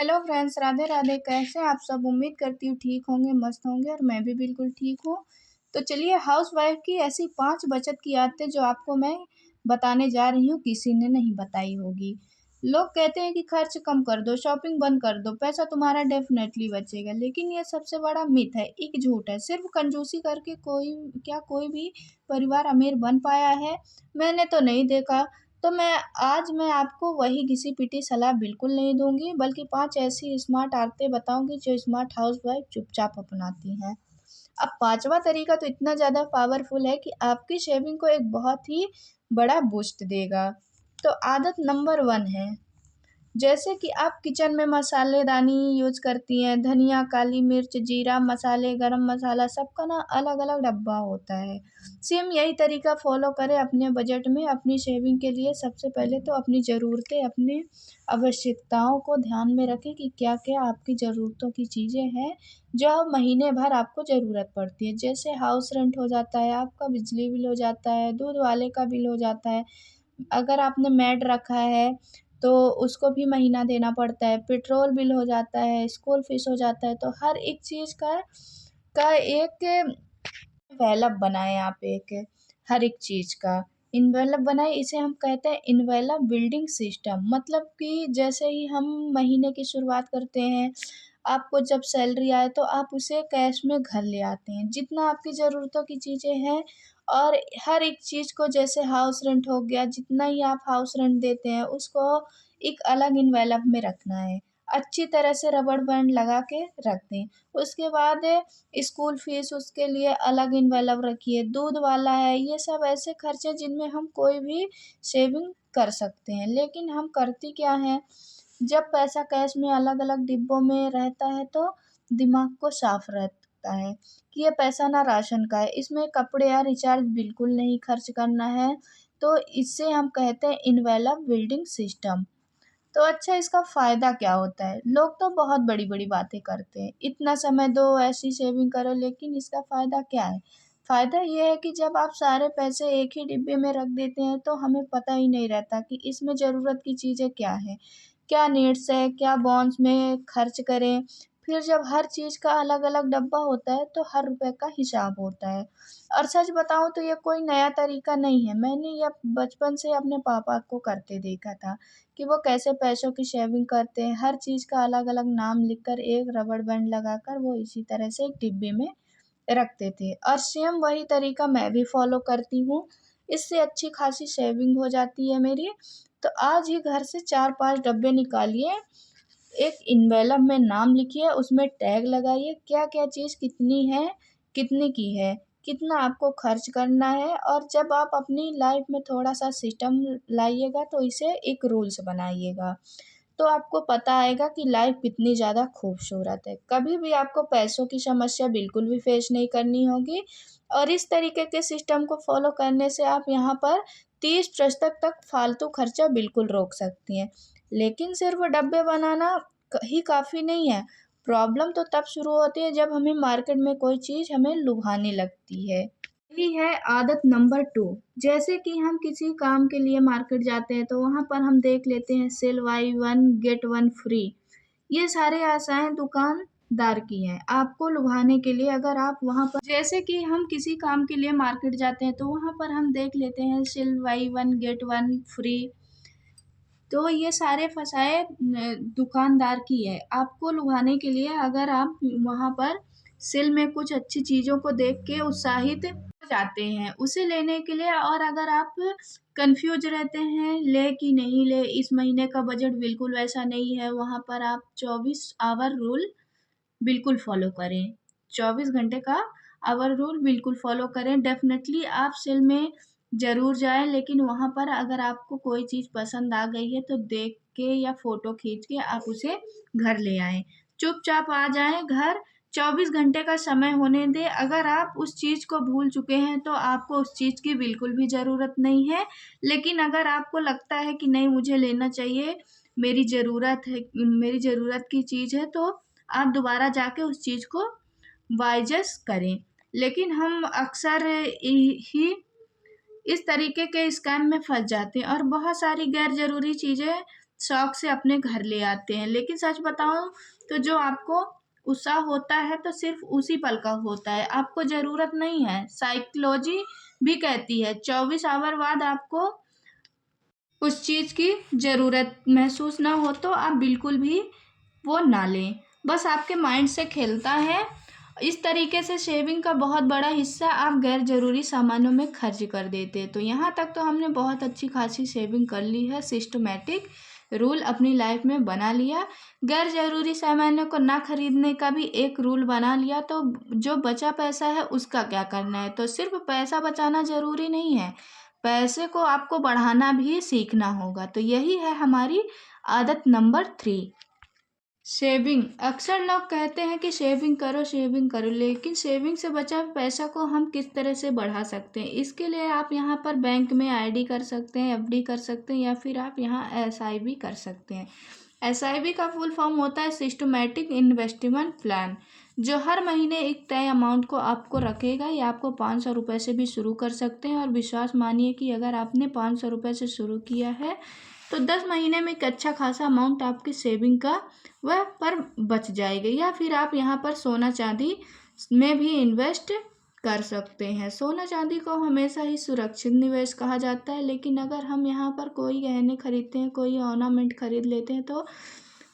Hello friends, Radhe Radhe. कैसे हैं आप सब? उम्मीद करती हूँ ठीक होंगे, मस्त होंगे और मैं भी बिल्कुल ठीक हूँ। तो चलिए, हाउसवाइफ की ऐसी 5 बचत की आदतें जो आपको मैं बताने जा रही हूँ, किसी ने नहीं बताई होगी। लोग कहते हैं कि खर्च कम कर दो, शॉपिंग बंद कर दो, पैसा तुम्हारा डेफिनेटली बचेगा। लेकिन ये सबसे बड़ा मिथ है, एक झूठ है। सिर्फ कंजूसी करके कोई भी परिवार अमीर बन पाया है? मैंने तो नहीं देखा। तो आज मैं आपको वही घिसी-पिटी सलाह बिल्कुल नहीं दूँगी, बल्कि 5 ऐसी स्मार्ट आदतें बताऊँगी जो स्मार्ट हाउसवाइफ चुपचाप अपनाती हैं। अब 5वां तरीका तो इतना ज़्यादा पावरफुल है कि आपकी शेविंग को एक बहुत ही बड़ा बूस्ट देगा। तो आदत नंबर 1 है, जैसे कि आप किचन में मसालेदानी यूज़ करती हैं, धनिया, काली मिर्च, जीरा, मसाले, गरम मसाला, सबका ना अलग-अलग डब्बा होता है। सेम यही तरीका फ़ॉलो करें अपने बजट में। अपनी शेविंग के लिए सबसे पहले तो अपनी ज़रूरतें, अपनी आवश्यकताओं को ध्यान में रखें कि क्या-क्या आपकी ज़रूरतों की चीज़ें हैं, जो अब महीने भर आपको ज़रूरत पड़ती है। जैसे हाउस रेंट हो जाता है, आपका बिजली बिल हो जाता है, दूध वाले का बिल हो जाता है। अगर आपने मेड रखा है, तो उसको भी महीना देना पड़ता है, पेट्रोल बिल हो जाता है, स्कूल फ़ीस हो जाता है। तो हर एक चीज़ का एक एनवेलप बनाएँ आप, एक हर एक चीज़ का एनवेलप बनाएँ। इसे हम कहते हैं एनवेलप बिल्डिंग सिस्टम। मतलब कि जैसे ही हम महीने की शुरुआत करते हैं, आपको जब सैलरी आए तो आप उसे कैश में घर ले आते हैं। जितना आपकी ज़रूरतों की चीज़ें हैं और हर एक चीज़ को, जैसे हाउस रेंट हो गया, जितना ही आप हाउस रेंट देते हैं उसको एक अलग एनवेलप में रखना है। अच्छी तरह से रबड़ बैंड लगा के रख दें। उसके बाद स्कूल फ़ीस, उसके लिए अलग एनवेलप रखिए। दूध वाला है, ये सब ऐसे खर्चे जिनमें हम कोई भी सेविंग कर सकते हैं। लेकिन हम करती क्या हैं, जब पैसा कैश में अलग-अलग डिब्बों में रहता है तो दिमाग को साफ रहता है कि ये पैसा ना राशन का है, इसमें कपड़े या रिचार्ज बिल्कुल नहीं खर्च करना है। तो इससे हम कहते हैं एनवेलप बिल्डिंग सिस्टम। तो अच्छा, इसका फ़ायदा क्या होता है? लोग तो बहुत बड़ी-बड़ी बातें करते हैं, इतना समय दो, ऐसी सेविंग करो, लेकिन इसका फ़ायदा क्या है? फ़ायदा ये है कि जब आप सारे पैसे एक ही डिब्बे में रख देते हैं, तो हमें पता ही नहीं रहता कि इसमें ज़रूरत की चीज़ें क्या हैं, क्या नीड्स है, क्या वांट्स में खर्च करें। फिर जब हर चीज़ का अलग-अलग डब्बा होता है, तो हर रुपए का हिसाब होता है। और सच बताऊँ तो ये कोई नया तरीका नहीं है, मैंने ये बचपन से अपने पापा को करते देखा था। कि वो कैसे पैसों की शेविंग करते हैं, हर चीज़ का अलग-अलग नाम लिखकर एक रबड़ बैंड लगाकर वो इसी तरह से एक डिब्बे में रखते थे। और सेम वही तरीका मैं भी फ़ॉलो करती हूँ, इससे अच्छी खासी शेविंग हो जाती है मेरी। तो आज ही घर से 4-5 डब्बे निकालिए, एक एनवेलप में नाम लिखिए, उसमें टैग लगाइए, क्या-क्या चीज़ कितनी है, कितने की है, कितना आपको खर्च करना है। और जब आप अपनी लाइफ़ में थोड़ा-सा सिस्टम लाइएगा तो इसे एक रूल्स बनाइएगा। तो आपको पता आएगा कि लाइफ़ कितनी ज़्यादा खूबसूरत है। कभी भी आपको पैसों की समस्या बिल्कुल भी फ़ेस नहीं करनी होगी। और इस तरीके के सिस्टम को फ़ॉलो करने से आप यहाँ पर 30% तक फालतू खर्चा बिल्कुल रोक सकती हैं। लेकिन सिर्फ़ डब्बे बनाना ही काफ़ी नहीं है। प्रॉब्लम तो तब शुरू होती है जब हमें मार्केट में कोई चीज़ हमें लुभाने लगती है। यही है आदत नंबर 2। जैसे कि हम किसी काम के लिए मार्केट जाते हैं, तो वहाँ पर हम देख लेते हैं सेल बाय 1 गेट 1 फ्री। ये सारे आशाएँ दुकानदार की हैं, आपको लुभाने के लिए। अगर आप वहाँ पर, जैसे कि हम किसी काम के लिए मार्केट जाते हैं, तो वहाँ पर हम देख लेते हैं सेल बाय 1 गेट 1 फ्री। तो ये सारे फसाए दुकानदार की है, आपको लुभाने के लिए। अगर आप वहाँ पर सेल में कुछ अच्छी चीज़ों को देख के उत्साहित हो जाते हैं उसे लेने के लिए, और अगर आप कन्फ्यूज़ रहते हैं लें कि नहीं लें, इस महीने का बजट बिल्कुल वैसा नहीं है, वहाँ पर आप 24 आवर रूल बिल्कुल फ़ॉलो करें। 24 घंटे का आवर रूल बिल्कुल फ़ॉलो करें। डेफ़िनेटली आप सेल में ज़रूर जाएँ, लेकिन वहाँ पर अगर आपको कोई चीज़ पसंद आ गई है तो देख के या फ़ोटो खींच के आप उसे घर ले आएँ। चुपचाप आ जाएँ घर, 24 घंटे का समय होने दें। अगर आप उस चीज़ को भूल चुके हैं तो आपको उस चीज़ की बिल्कुल भी ज़रूरत नहीं है। लेकिन अगर आपको लगता है कि नहीं, मुझे लेना चाहिए, मेरी ज़रूरत की चीज़ है, तो आप दोबारा जाके उस चीज़ को बायजस करें। लेकिन हम अक्सर ही इस तरीके के स्कैम में फँस जाते हैं और बहुत सारी गैर ज़रूरी चीज़ें शौक से अपने घर ले आते हैं। लेकिन सच बताऊं तो जो आपको उत्साह होता है तो सिर्फ उसी पल का होता है, आपको ज़रूरत नहीं है। साइकोलॉजी भी कहती है 24 आवर बाद आपको उस चीज़ की ज़रूरत महसूस ना हो तो आप बिल्कुल भी वो ना लें। बस आपके माइंड से खेलता है। इस तरीके से सेविंग का बहुत बड़ा हिस्सा आप गैर ज़रूरी सामानों में खर्च कर देते हैं। तो यहाँ तक तो हमने बहुत अच्छी खासी सेविंग कर ली है, सिस्टमैटिक रूल अपनी लाइफ में बना लिया। गैर ज़रूरी सामानों को ना खरीदने का भी एक रूल बना लिया। तो जो बचा पैसा है उसका क्या करना है? तो सिर्फ पैसा बचाना ज़रूरी नहीं है, पैसे को आपको बढ़ाना भी सीखना होगा। तो यही है हमारी आदत नंबर 3, सेविंग। अक्सर लोग कहते हैं कि सेविंग करो, लेकिन सेविंग से बचा पैसा को हम किस तरह से बढ़ा सकते हैं? इसके लिए आप यहाँ पर बैंक में आईडी कर सकते हैं, एफडी कर सकते हैं, या फिर आप यहाँ एसआईबी कर सकते हैं। एसआईबी का फुल फॉर्म होता है सिस्टमैटिक इन्वेस्टमेंट प्लान, जो हर महीने एक तय अमाउंट को आपको रखेगा। या आपको 500 रुपये से भी शुरू कर सकते हैं, और विश्वास मानिए कि अगर आपने 500 रुपये से शुरू किया है तो 10 महीने में एक अच्छा खासा अमाउंट आपकी सेविंग का वह पर बच जाएगा। या फिर आप यहाँ पर सोना चांदी में भी इन्वेस्ट कर सकते हैं। सोना चांदी को हमेशा ही सुरक्षित निवेश कहा जाता है, लेकिन अगर हम यहाँ पर कोई गहने खरीदते हैं, कोई ऑर्नामेंट खरीद लेते हैं, तो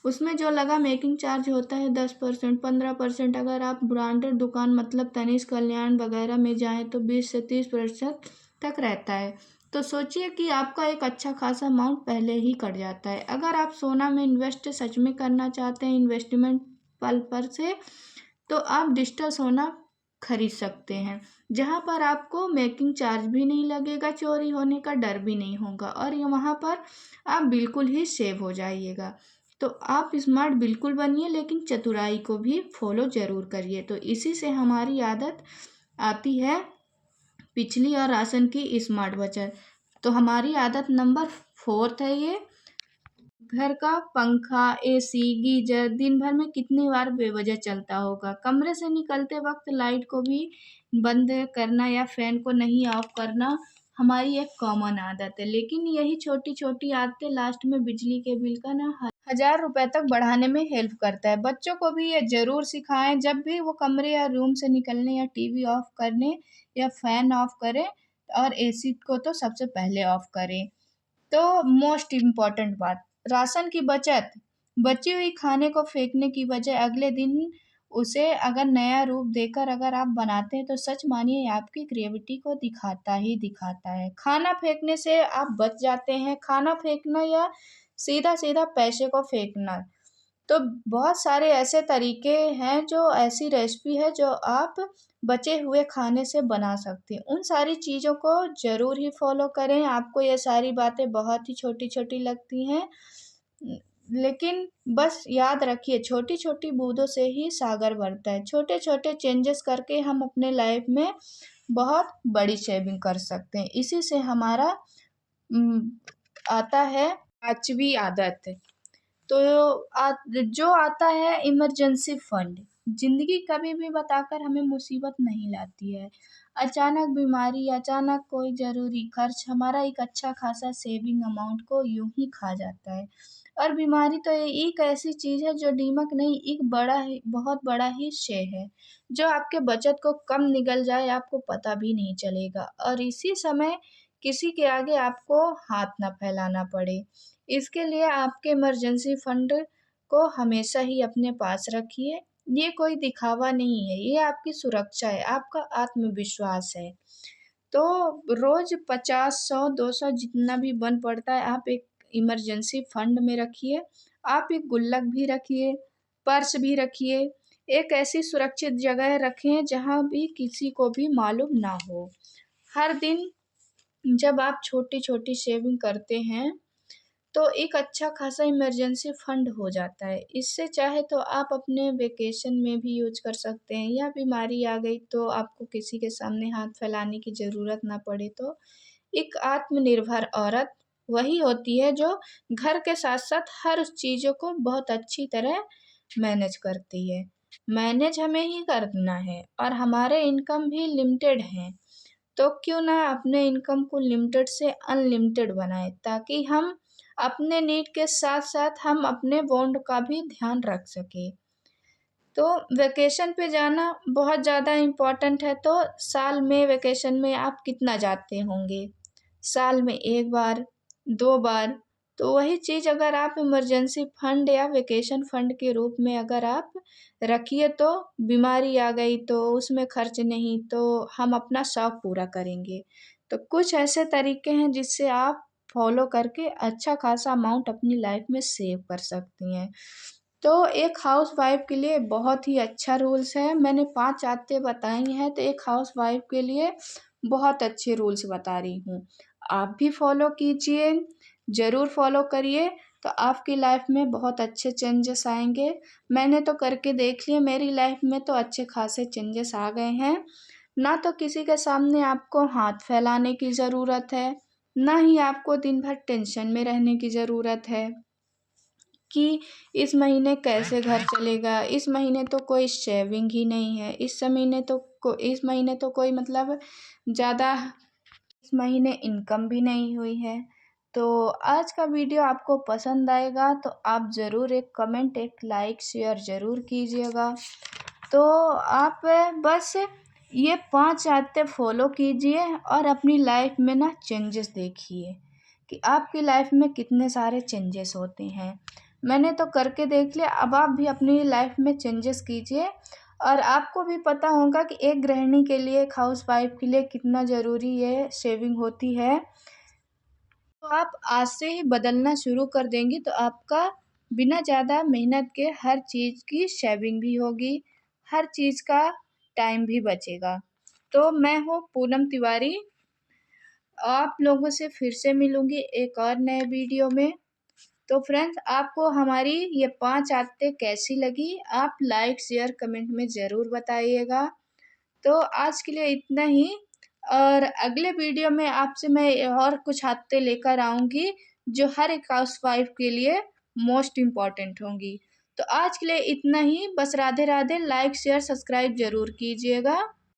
उसमें जो लगा मेकिंग चार्ज होता है 10%, 15%। अगर आप ब्रांडेड दुकान मतलब तनिष्क, कल्याण वगैरह में जाएं तो 20 से 30% तक रहता है। तो सोचिए कि आपका एक अच्छा खासा अमाउंट पहले ही कट जाता है। अगर आप सोना में इन्वेस्ट सच में करना चाहते हैं इन्वेस्टमेंट पर्पस से, तो आप डिजिटल सोना खरीद सकते हैं, जहां पर आपको मेकिंग चार्ज भी नहीं लगेगा, चोरी होने का डर भी नहीं होगा, और ये वहां पर आप बिल्कुल ही सेव हो जाइएगा। तो आप स्मार्ट बिल्कुल बनिए, लेकिन चतुराई को भी फॉलो ज़रूर करिए। तो इसी से हमारी आदत आती है पिछली और राशन की स्मार्ट बचत। तो हमारी आदत नंबर 4 है ये, घर का पंखा, एसी, गीजर दिन भर में कितनी बार बेवजह चलता होगा? कमरे से निकलते वक्त लाइट को भी बंद करना या फैन को नहीं ऑफ करना हमारी एक कॉमन आदत है। लेकिन यही छोटी छोटी आदतें लास्ट में बिजली के बिल का ना 1000 रुपए तक बढ़ाने में हेल्प करता है। बच्चों को भी ये जरूर सिखाएं, जब भी वो कमरे या रूम से निकलने या टीवी ऑफ करने या फैन ऑफ करें, और एसी को तो सबसे पहले ऑफ करें। तो मोस्ट इम्पॉर्टेंट बात, राशन की बचत। बची हुई खाने को फेंकने की बजाय अगले दिन उसे अगर नया रूप देकर अगर आप बनाते हैं, तो सच मानिए आपकी क्रिएटिविटी को दिखाता ही दिखाता है। खाना फेंकने से आप बच जाते हैं। खाना फेंकना या सीधा सीधा पैसे को फेंकना, तो बहुत सारे ऐसे तरीके हैं, जो ऐसी रेसिपी है जो आप बचे हुए खाने से बना सकते हैं। उन सारी चीज़ों को ज़रूर ही फॉलो करें। आपको ये सारी बातें बहुत ही छोटी छोटी लगती हैं, लेकिन बस याद रखिए छोटी छोटी बूंदों से ही सागर भरता है। छोटे छोटे चेंजेस करके हम अपने लाइफ में बहुत बड़ी सेविंग कर सकते हैं। इसी से हमारा उम, आता है 5वीं आदत। तो जो आता है इमरजेंसी फंड। जिंदगी कभी भी बताकर हमें मुसीबत नहीं लाती है। अचानक बीमारी, अचानक कोई ज़रूरी खर्च हमारा एक अच्छा खासा सेविंग अमाउंट को यूं ही खा जाता है। और बीमारी तो एक ऐसी चीज़ है जो दीमक नहीं, एक बड़ा ही बहुत बड़ा ही शेर है, जो आपके बचत को कम निगल जाए आपको पता भी नहीं चलेगा, और इसी समय किसी के आगे आपको हाथ ना फैलाना पड़े। इसके लिए आपके इमरजेंसी फंड को हमेशा ही अपने पास रखिए। ये कोई दिखावा नहीं है, ये आपकी सुरक्षा है, आपका आत्मविश्वास है। तो रोज 50, 100, 200 जितना भी बन पड़ता है, आप एक इमरजेंसी फंड में रखिए। आप एक गुल्लक भी रखिए, पर्स भी रखिए। एक ऐसी सुरक्षित जगह रखें जहाँ भी किसी को भी मालूम ना हो। हर दिन जब आप छोटी-छोटी सेविंग करते हैं, तो एक अच्छा खासा इमरजेंसी फंड हो जाता है। इससे चाहे तो आप अपने वेकेशन में भी यूज़ कर सकते हैं, या बीमारी आ गई तो आपको किसी के सामने हाथ फैलाने की ज़रूरत ना पड़े। तो एक आत्मनिर्भर औरत वही होती है जो घर के साथ-साथ हर उस चीज़ों को बहुत अच्छी तरह मैनेज करती है। मैनेज हमें ही करना है, और हमारे इनकम भी लिमिटेड हैं। तो क्यों ना अपने इनकम को लिमिटेड से अनलिमिटेड बनाएँ, ताकि हम अपने नीड के साथ-साथ हम अपने बॉन्ड का भी ध्यान रख सकें। तो वेकेशन पे जाना बहुत ज़्यादा इम्पोर्टेंट है, तो साल में वेकेशन में आप कितना जाते होंगे? साल में 1 बार, 2 बार, तो वही चीज़ अगर आप इमरजेंसी फंड या वेकेशन फंड के रूप में अगर आप रखिए तो बीमारी आ गई तो उसमें खर्च नहीं, तो हम अपना शौक पूरा करेंगे। तो कुछ ऐसे तरीके हैं जिससे आप फ़ॉलो करके अच्छा खासा अमाउंट अपनी लाइफ़ में सेव कर सकती हैं। तो एक हाउसवाइफ़ के लिए बहुत ही अच्छा रूल्स है। मैंने 5 आदतें बताई हैं, तो एक हाउसवाइफ़ के लिए बहुत अच्छे रूल्स बता रही हूँ। आप भी फ़ॉलो कीजिए, ज़रूर फ़ॉलो करिए, तो आपकी लाइफ़ में बहुत अच्छे चेंजेस आएँगे। मैंने तो करके देख लिए, मेरी लाइफ़ में तो अच्छे खासे चेंजेस आ गए हैं। ना तो किसी के सामने आपको हाथ फैलाने की ज़रूरत है, ना ही आपको दिन भर टेंशन में रहने की ज़रूरत है। कि इस महीने कैसे घर चलेगा, इस महीने तो कोई सेविंग ही नहीं है, इस महीने तो कोई मतलब ज़्यादा इस महीने इनकम भी नहीं हुई है। तो आज का वीडियो आपको पसंद आएगा तो आप ज़रूर एक कमेंट, एक लाइक, शेयर ज़रूर कीजिएगा। तो आप बस ये 5 आदतें फ़ॉलो कीजिए और अपनी लाइफ़ में ना चेंजेस देखिए कि आपकी लाइफ़ में कितने सारे चेंजेस होते हैं। मैंने तो करके देख लिया, अब आप भी अपनी लाइफ़ में चेंजेस कीजिए और आपको भी पता होगा कि एक गृहिणी के लिए, एक हाउसवाइफ़ के लिए कितना ज़रूरी ये सेविंग होती है। तो आप आज से ही बदलना शुरू कर देंगी तो आपका बिना ज़्यादा मेहनत के हर चीज़ की सेविंग भी होगी, हर चीज़ का टाइम भी बचेगा। तो मैं हूँ पूनम तिवारी, आप लोगों से फिर से मिलूँगी एक और नए वीडियो में। तो फ्रेंड्स आपको हमारी ये 5 आदतें कैसी लगी? आप लाइक, शेयर, कमेंट में ज़रूर बताइएगा। तो आज के लिए इतना ही और अगले वीडियो में आपसे मैं और कुछ आदतें लेकर आऊँगी, जो हर एक हाउसवाइफ़ के लिए मोस्ट इम्पोर्टेंट होंगी। तो आज के लिए इतना ही, बस राधे-राधे, लाइक, शेयर, सब्सक्राइब ज़रूर कीजिएगा।